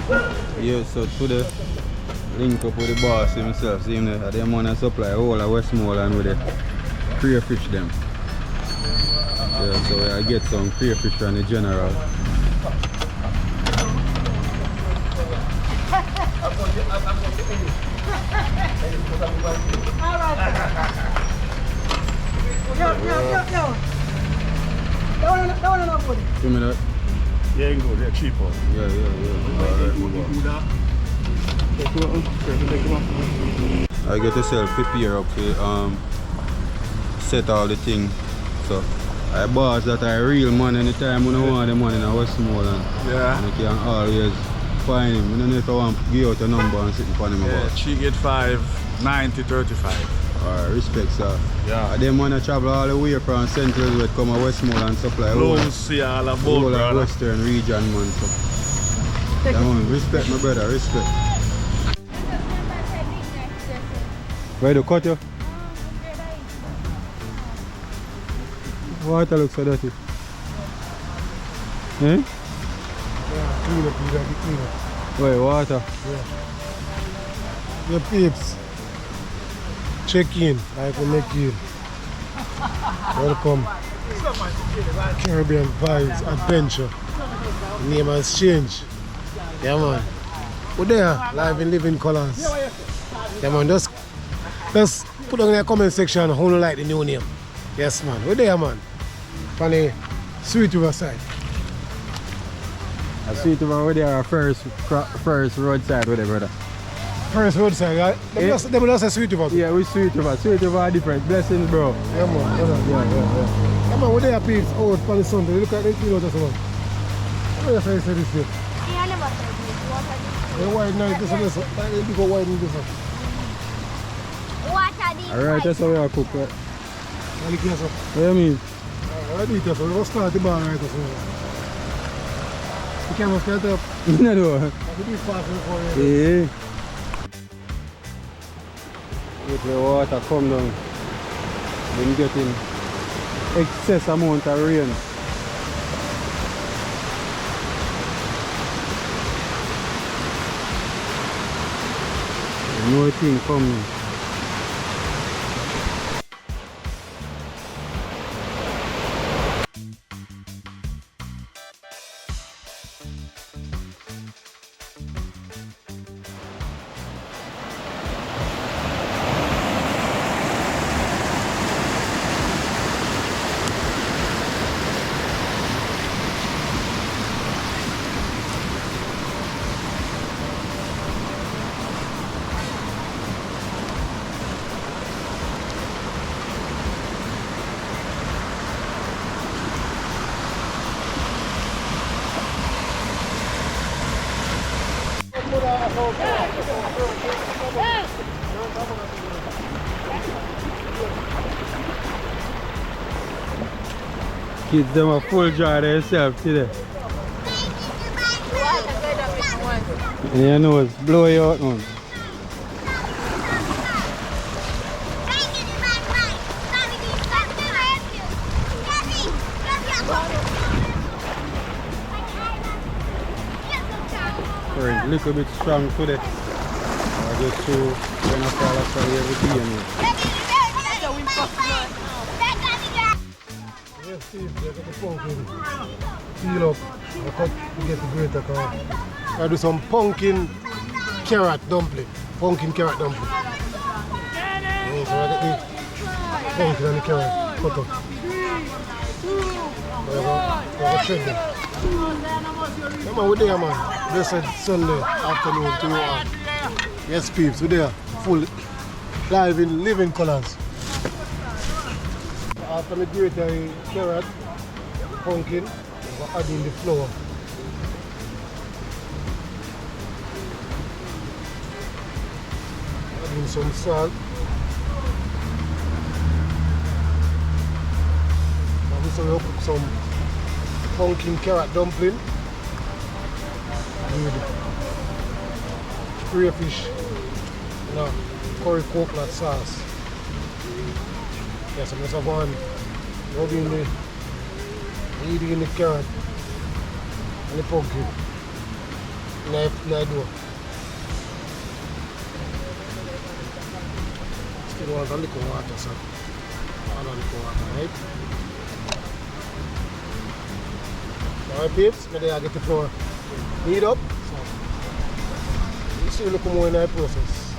Yeah, so today link up with the boss himself, see him there. They want to supply all of Westmoreland with the crayfish them. Yeah, so I get some crayfish from the general. Yo. That one enough for it. Give me that. Yeah, you can go, they're cheaper. Yeah. Alright, I get yourself prepare up to set all the things. So I boss that I real man anytime when I want the money in Westmoreland. Yeah. And I can always find him. I don't know if I want to give out a number and sit in front of me. Yeah, she get 590 35. Alright, respect sir. Yeah. And them wanna travel all the way from Central to come to Westmoreland supply. Close, yeah, all about, brother. Western region, man. So. Yeah, man, respect my brother, respect. Where do you cut you? Water looks so dirty. Eh? Yeah, clean up, you gotta clean up. Wait, water? Yeah. Your peeps. Check in, I can make you. Welcome. Caribbean Vibes Adventure. Name has changed. Yeah man. We're there, live in living colors. Yeah man, just put on in the comment section who don't like the new name. Yes man, we're there man. From the Sweet River side. I see it over there, first roadside with it, brother. First roadside, right? They will say Sweet River. Yeah, we Sweet River. Sweet River are different. Blessings, bro. Yeah man, yeah man, we're there peeps out for the Sunday. Look at the kilos or something. What do you say this here? I never said this. What are They widen out this one, they go widen this one. What are these? Alright, that's how we are cook, right? What do you mean? I do it, so we'll start the bar right now. You can't start up. No. I could be fast before you. Yeah. If the water come down, then getting excess amount of rain. No thing coming. Kids them a full jar themselves today. And your nose blow you out, man. Current a little bit strong today. I just show when I fall asleep every day. Yes, Steve, they got the pumpkin. Peel up, I cut to get the greater car. I do some pumpkin carrot dumpling. Pumpkin carrot dumpling. Yeah, so I get the pumpkin and the carrot cut up. I go shred them. Come on, we're there, man. Blessed Sunday afternoon to you all. Yes, peeps, we're there. Full live in living colors. After the grate the carrot, pumpkin, we're adding the flour. Adding some salt. And this will cook some pumpkin carrot dumpling with crayfish and a curry coconut sauce. Yes, I'm just one rubbing eating the carrot and the pumpkin. Knife door. Still want a little water, so add a little water, right? Alright peeps, maybe I get the flour heat up. So you see a little more in the process.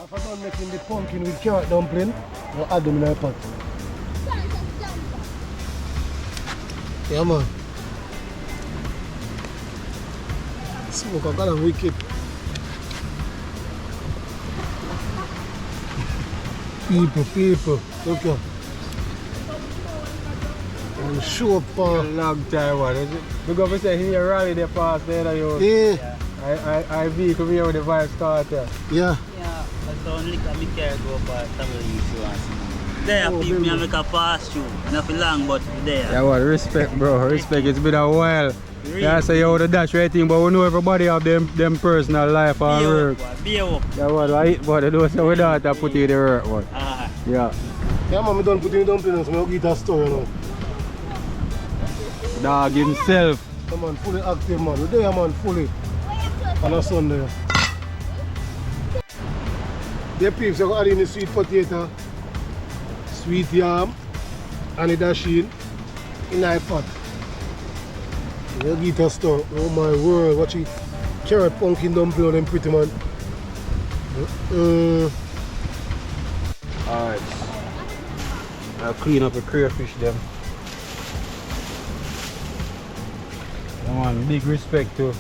After done making the pumpkin with carrot dumpling, we'll add them in the pot. Yeah man. Smoke I got them wicked. People, look here. I'm sure for A long time, what is it? Because we say here rally the past there, you. yeah. I vehicle here with the vibe starter. Yeah. Yeah, that's only I care go for travel insurance. There, people me make a pass through. Not for long, but there. Yeah, what respect, bro. Respect. It's been a while. Really? Yeah, so you would dash everything, but we know everybody have them personal life and work. Be up. Yeah, what I eat, but they don't say we don't have to put it in the work, what. Ah. Yeah. Yeah man, I done put in dumplings, so I eat a story now. Dog himself. Come on, fully active man. We're there man, fully. On a Sunday. The peeps are adding the sweet potato, sweet yam, and the dasheen in a pot. We'll get a stir. Oh my word, watch it. Carrot pumpkin dumpling on them pretty man. Alright. I'll clean up the crayfish them. Come on, big respect to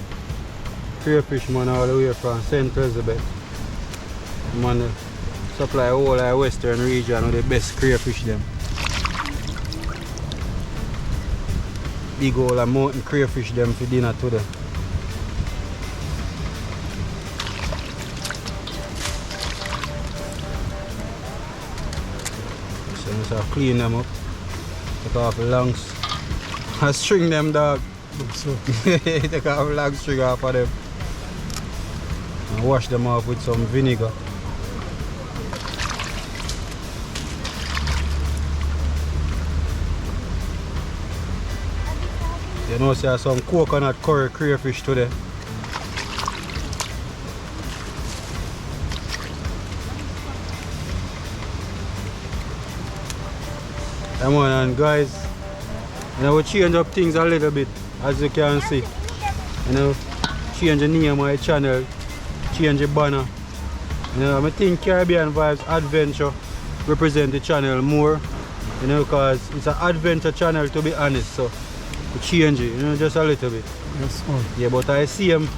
crayfish man all the way from St. Elizabeth. Man supply all our western region with the best crayfish them. Big old mountain crayfish them for dinner today. So I just clean them up, take off the lungs, and string them dog. So, Take off the long string off of them and wash them off with some vinegar. You know, see some coconut curry crayfish today. Come on, and guys, you know, we change up things a little bit, as you can see. You know, change the name of my channel, change the banner. You know, I think Caribbean Vibes Adventure represent the channel more. You know, because it's an adventure channel, to be honest. So we change it, you know, just a little bit. yes man. Yeah, but I see them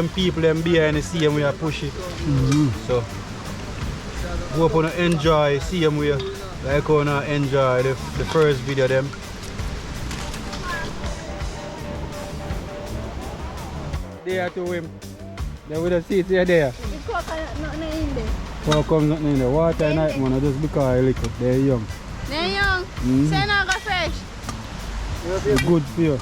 people them behind the same way I push it. So hope you enjoy, see them way like you enjoy the first video them. There to him. There with the seats there. The coconut not in there. So come nothing in the water at night, man, just because I lick it. They're young. They're young. Say now go fresh. It's good for you.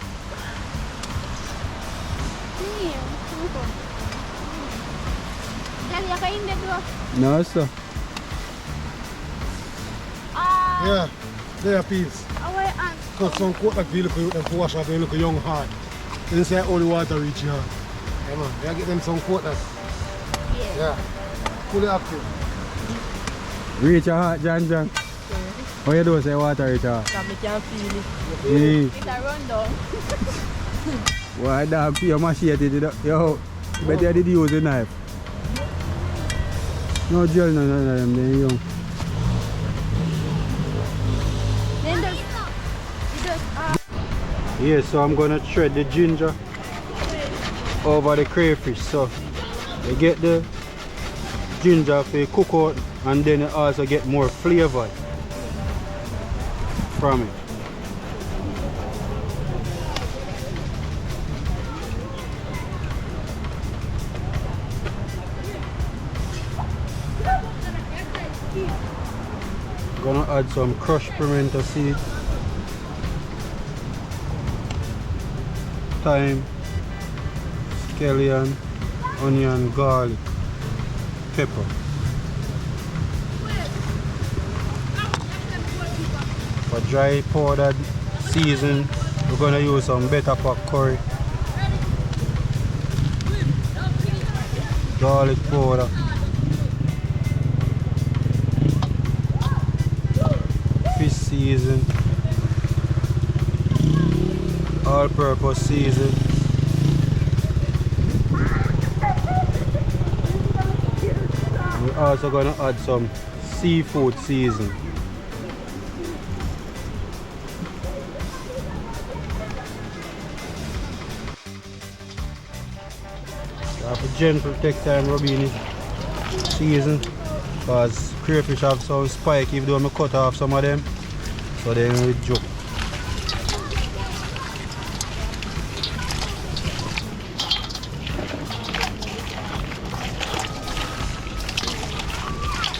Daddy, you in there too? No, sir. Yeah, there peeps. Our aunt. Cut some coat like they look you them for wash out they look young hard. Inside all the water reach here. Yeah man, yeah, get them some coat that. Yeah. Fully active. Reach your heart, John. How you do say water reach your heart? I can feel it. Yeah. It's a rundown. Why dog for your machete? Yo, better did use the knife. No gel, no, they're young. Then there's Yeah, so I'm gonna shred the ginger over the crayfish. So you get the ginger for you cook out, and then you also get more flavor from it. Gonna add some crushed pimento seed, thyme, scallion, onion, garlic, pepper. For dry powdered season, we're gonna use some better pot curry. garlic powder, fish season, all-purpose season, we're also going to add some seafood season. Have a gentle take time rubbing it season, because crayfish have some spike if though I cut off some of them, so then we joke.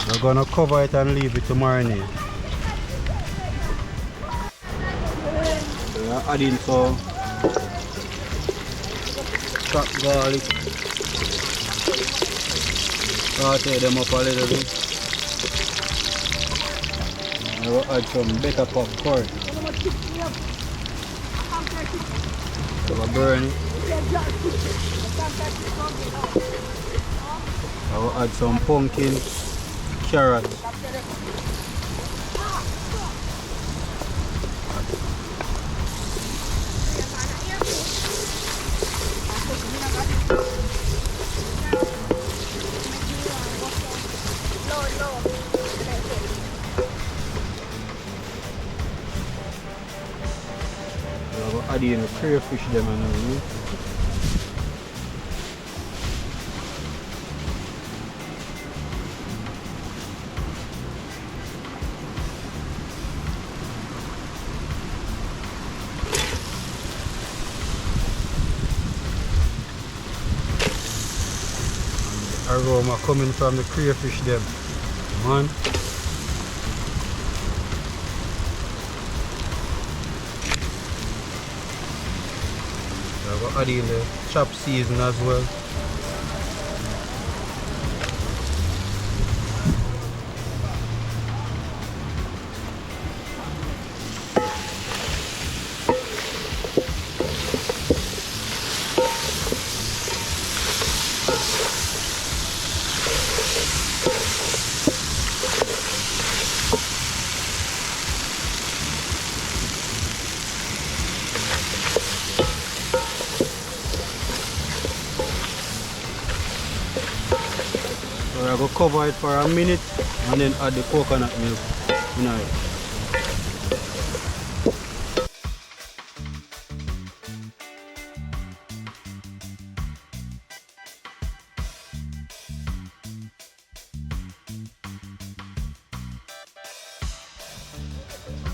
We're gonna cover it and leave it to marinate. So we're adding some chopped garlic. Saute them up a little bit. I will add some better popcorn. So I burn it. I will add some pumpkin, carrots. I will add in the crayfish them and everything. Aroma coming from the crayfish them, man. I will add in the chopped season as well. So I go cover it for a minute and then add the coconut milk in it.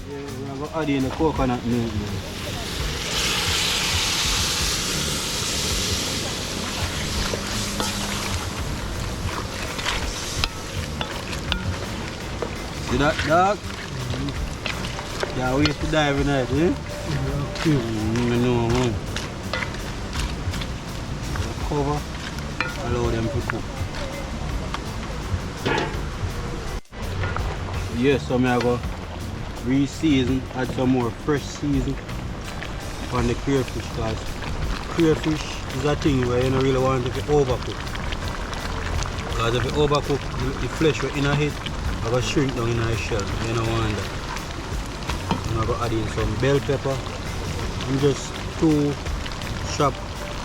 Yeah, we're going to add in the coconut milk now. See that, dog? Yeah, we used to dive in it, eh? No, man. Cover, allow them to cook. Yes, so I go re-season, add some more fresh season on the crayfish, because crayfish is a thing where you don't really want it to overcook. Because if you overcook, the flesh will in a hit. I go shrink down in the shell, you don't want that. And I go add in some bell pepper and just 2 chopped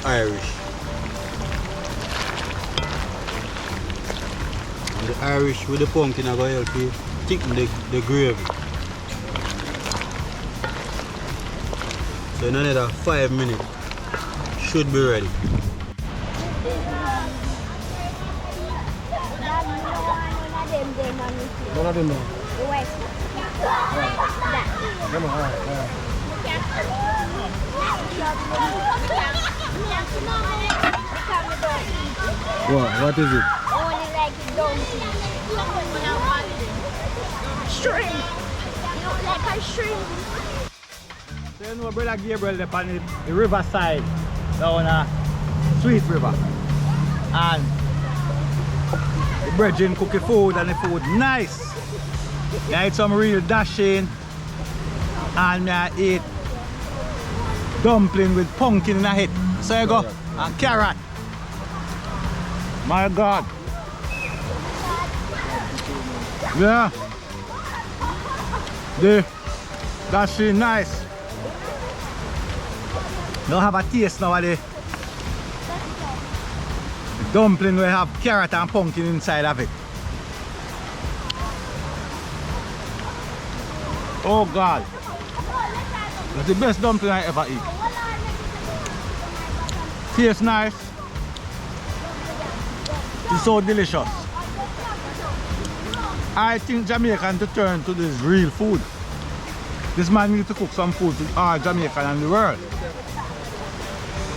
Irish. And the Irish with the pumpkin I go help you thicken the gravy. So in another 5 minutes, should be ready. One of them now. What is it? Only like dumpling. Shrimp. You look like a shrimp. So you know brother Gabriel up on the riverside down a Sweet River. And the brethren cook the food and the food nice. I eat some real dashing and I eat dumpling with pumpkin in the head. So you go and carrot. My God. Yeah. That's really nice. Now have a taste now of the dumpling. We have carrot and pumpkin inside of it. Oh God. That's the best dumpling I ever eat. Tastes nice. It's so delicious. I think Jamaican to turn to this real food. This man needs to cook some food to all Jamaican and the world.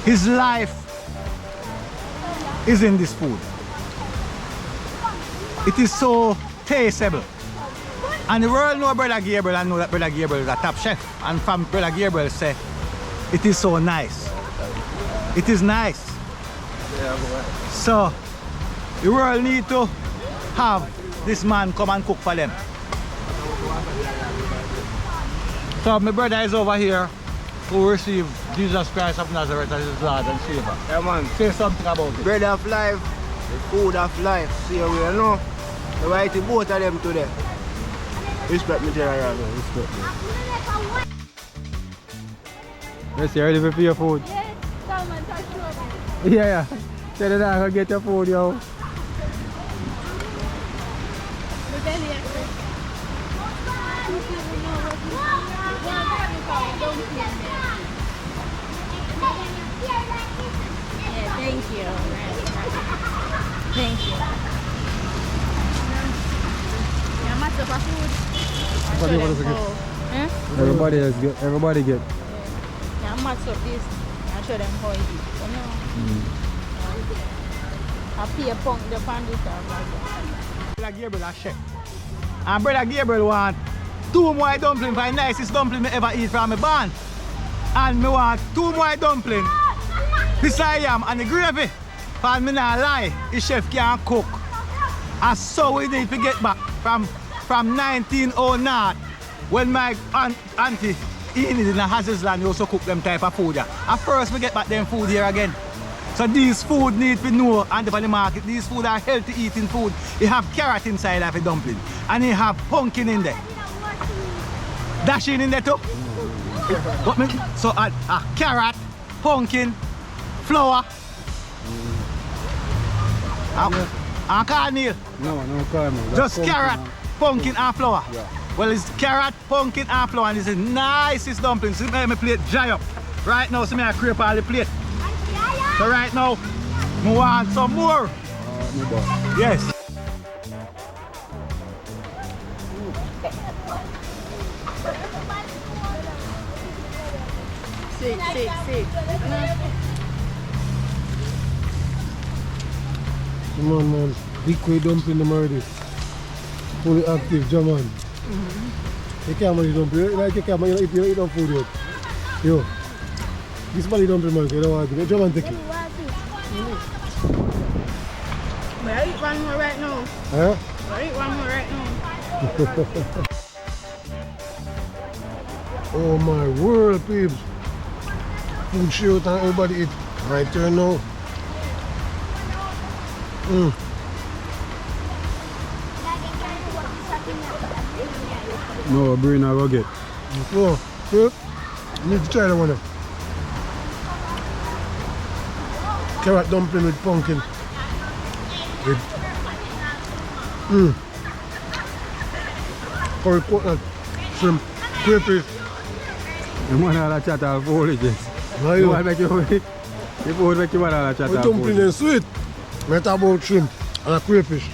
His life is in this food. It is so tasteable. And the world know Brother Gabriel and know that Brother Gabriel is a top chef. And from Brother Gabriel say, it is so nice. It is nice. So, the world need to have this man come and cook for them. So my brother is over here who received Jesus Christ of Nazareth as his Lord and Savior. Yeah, man. Say something about it. Bread of life, the food of life. See how we know. The right both of them today. Respect me, General. Respect me. Yes, you ready for your food? Yes, come and touch over. Yeah. Tell the dog to get your food, yo. Yeah, thank you. Thank you. Yeah, much of a food. Everybody else get. Everybody get. Yeah, much of this. I show them how it is. You know? I pay a punk the pandit. Brother Gabriel a chef. And Brother Gabriel want 2 more dumplings for the nicest dumpling I ever eat from my band. And me want 2 more dumplings. This I am and the gravy. For me not lie, the chef can cook. And so we need to get back from 1909 when my auntie Enid in the Hazelland used to cook them type of food. At first we get back them food here again. So these food need to know on the market. These food are healthy eating food. You have carrot inside of a dumpling. And you have pumpkin in there. Dashing in there too. What me? So a carrot, pumpkin, flour. And cornmeal. No cornmeal. Just carrot, pumpkin and flour. Yeah. Well, it's carrot, pumpkin and flour and it's the nicest dumplings. See my plate dry up. Right now, see me I creep all the plate. So right now, I want some more. Yes. Sick. Come on, man. Liquid dumpling the murder. Fully active, German. You can't make dumpling. Like you can't make it, you eat no food yet. Yo. This body dumpling, man. You don't want it. German take it. May I eat one more right now? Huh? I eat one more right now. Oh my word, peeps. Food shoot and everybody eat. My turn now. No, bring a rugged. Oh, yep. You need to try that one. Carrot dumpling with pumpkin. With curry coconut, shrimp, crayfish. You want all that chat of foolishness. How You you? want to make you the food make you want all that chat With of dumpling foolishness. and sweet. I talk about shrimp and a crayfish.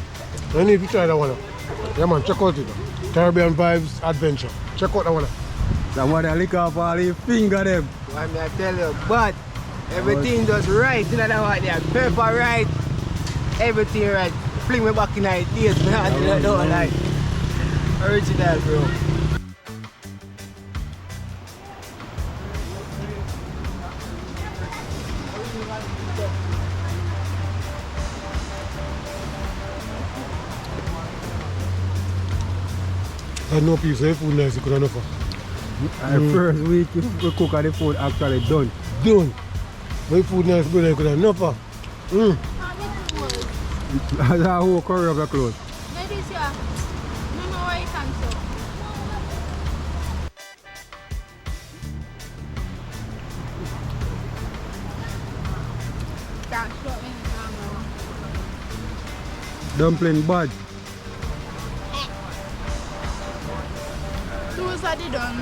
You need to try that one. Yeah man, check out it. Caribbean Vibes Adventure. Check out that one. Somebody lick off all the finger them. Why me I tell you, but everything just right in that one there. Pepper right, everything right. Fling me back in the days, me not do that don't like. Original, bro. I know people say food nice, you could enough. The first week you cook and the food actually done. Done. My food nice, brother, you could enough. That's a whole curry of your clothes. Maybe it's your. No, no, where it comes from. That's what we know. Dumpling bad. Those are the done.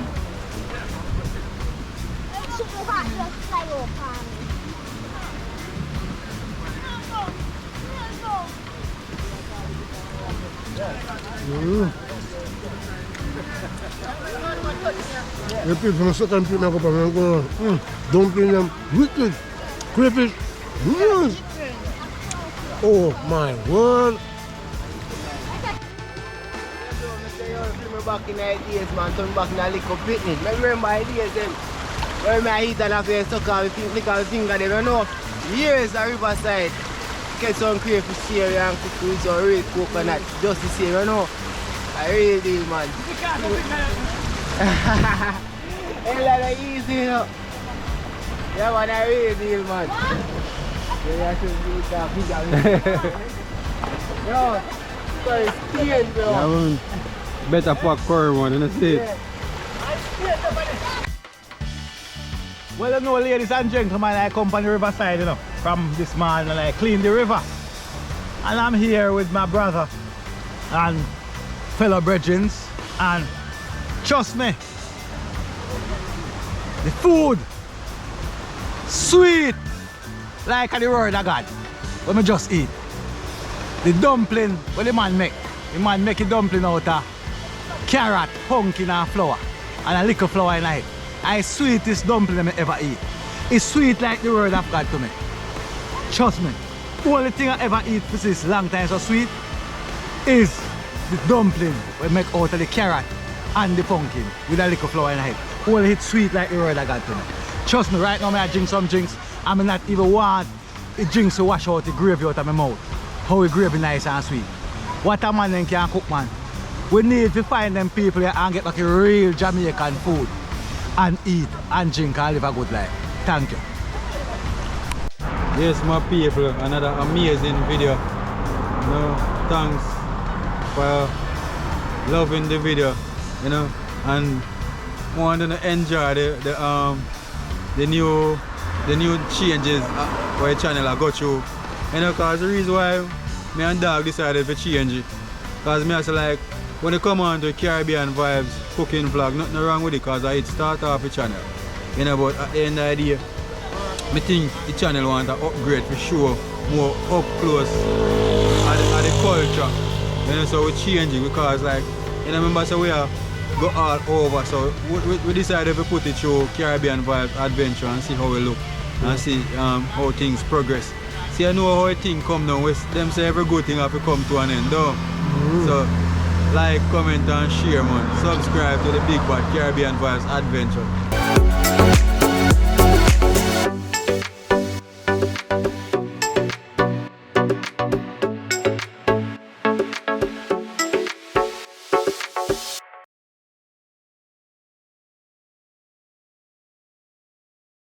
Repeat from the second plate, I go back. Dumpling them wicked. Crayfish. Oh my word. Back in the days, man, turn back in a little picnic. I remember ideas then. When I eat and I feel stuck out with little finger them, you know. Years at Riverside. Get some crayfish here and cook with some red coconut. Just the same, you know. I really do, man. It's like easy, you know. Yeah, man, I really do, man. Yeah, I should do that. Yo, sorry, it's bro. Yeah, man. Better pack curry one, you know, see? Well, you know, ladies and gentlemen, I come from the riverside, you know, from this man, and I clean the river. And I'm here with my brother and fellow brethren, and trust me, the food, sweet, like the word of God, when we just eat. The dumpling, what the man make a dumpling out of carrot, pumpkin and flour, and a little flour in it. And it's sweetest dumpling I ever eat. It's sweet like the word of God to me. Trust me. The only thing I ever eat for this long time so sweet is the dumpling we make out of the carrot and the pumpkin with a little flour in it. Only it's sweet like the word of God to me. Trust me, right now I drink some drinks. I may not even want the drinks to wash out the gravy out of my mouth. How the gravy nice and sweet. What a man then can cook, man. We need to find them people here and get back a real Jamaican food and eat and drink and live a good life. Thank you. Yes, my people, another amazing video. You know, thanks for loving the video, you know, and wanting to enjoy the new changes where the channel I go through. You know, cause the reason why me and Dog decided to change it, cause me also like when you come on to Caribbean vibes cooking vlog, nothing wrong with it, cause it start off the channel. You know, but at the end of the day, I think the channel want to upgrade for sure, more up close at the culture. You know, so we change it because like, you know, remember so we are go all over, so we decided to put it through Caribbean vibes adventure and see how we look and see how things progress. See, I know how things come down. Them say every good thing have to come to an end, though. So, like, comment and share, man. Subscribe to the Big Bad Caribbean Vibes Adventure.